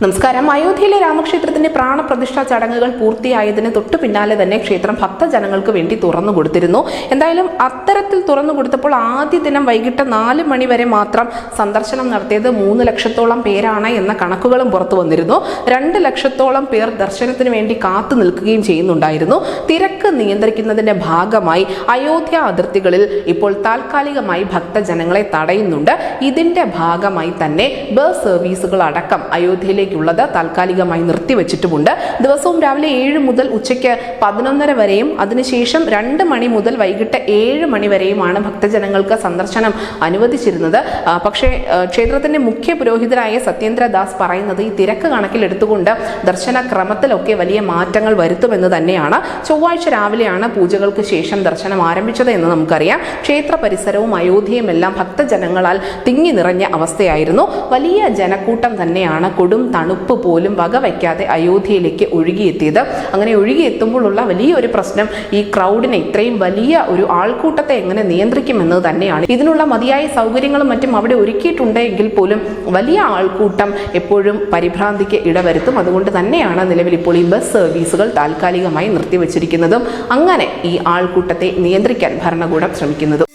നമസ്കാരം. അയോധ്യയിലെ രാമക്ഷേത്രത്തിന്റെ പ്രാണപ്രതിഷ്ഠാ ചടങ്ങുകൾ പൂർത്തിയായതിന് തൊട്ടു പിന്നാലെ തന്നെ ക്ഷേത്രം ഭക്തജനങ്ങൾക്ക് വേണ്ടി തുറന്നു കൊടുത്തിരുന്നു. എന്തായാലും അത്തരത്തിൽ തുറന്നു കൊടുത്തപ്പോൾ ആദ്യ ദിനം വൈകിട്ട് 4 മണി വരെ മാത്രം സന്ദർശനം നടത്തിയത് 3 ലക്ഷത്തോളം പേരാണ് എന്ന കണക്കുകളും പുറത്തു വന്നിരുന്നു. 2 ലക്ഷത്തോളം പേർ ദർശനത്തിന് വേണ്ടി കാത്തു നിൽക്കുകയും ചെയ്യുന്നുണ്ടായിരുന്നു. തിരക്ക് നിയന്ത്രിക്കുന്നതിന്റെ ഭാഗമായി അയോധ്യ അതിർത്തികളിൽ ഇപ്പോൾ താൽക്കാലികമായി ഭക്തജനങ്ങളെ തടയുന്നുണ്ട്. ഇതിന്റെ ഭാഗമായി തന്നെ ബസ് സർവീസുകൾ അടക്കം അയോധ്യയിലെ താൽക്കാലികമായി നിർത്തിവെച്ചിട്ടുമുണ്ട്. ദിവസവും രാവിലെ 7 മുതൽ ഉച്ചയ്ക്ക് 11:30 വരെയും അതിനുശേഷം 2 മണി മുതൽ വൈകിട്ട് 7 മണി വരെയുമാണ് ഭക്തജനങ്ങൾക്ക് സന്ദർശനം അനുവദിച്ചിരുന്നത്. പക്ഷേ ക്ഷേത്രത്തിന്റെ മുഖ്യ പുരോഹിതനായ സത്യേന്ദ്രദാസ് പറയുന്നത് ഈ തിരക്ക് കണക്കിലെടുത്തുകൊണ്ട് ദർശന ക്രമത്തിലൊക്കെ വലിയ മാറ്റങ്ങൾ വരുത്തുമെന്ന് തന്നെയാണ്. ചൊവ്വാഴ്ച രാവിലെയാണ് പൂജകൾക്ക് ശേഷം ദർശനം ആരംഭിച്ചത് എന്ന് നമുക്കറിയാം. ക്ഷേത്ര പരിസരവും അയോധ്യയും എല്ലാം ഭക്തജനങ്ങളാൽ തിങ്ങി നിറഞ്ഞ അവസ്ഥയായിരുന്നു. വലിയ ജനക്കൂട്ടം തന്നെയാണ് കൊടും തണുപ്പ് പോലും വകവയ്ക്കാതെ അയോധ്യയിലേക്ക് ഒഴുകിയെത്തിയത്. അങ്ങനെ ഒഴുകിയെത്തുമ്പോഴുള്ള വലിയൊരു പ്രശ്നം ഈ ക്രൗഡിനെ, ഇത്രയും വലിയ ഒരു ആൾക്കൂട്ടത്തെ എങ്ങനെ നിയന്ത്രിക്കുമെന്നത് തന്നെയാണ്. ഇതിനുള്ള മതിയായ സൗകര്യങ്ങളും മറ്റും അവിടെ ഒരുക്കിയിട്ടുണ്ടെങ്കിൽ പോലും വലിയ ആൾക്കൂട്ടം എപ്പോഴും പരിഭ്രാന്തിക്ക് ഇടവരുത്തും. അതുകൊണ്ട് തന്നെയാണ് നിലവിൽ ഇപ്പോൾ ഈ ബസ് സർവീസുകൾ താൽക്കാലികമായി നിർത്തിവെച്ചിരിക്കുന്നതും അങ്ങനെ ഈ ആൾക്കൂട്ടത്തെ നിയന്ത്രിക്കാൻ ഭരണകൂടം ശ്രമിക്കുന്നതും.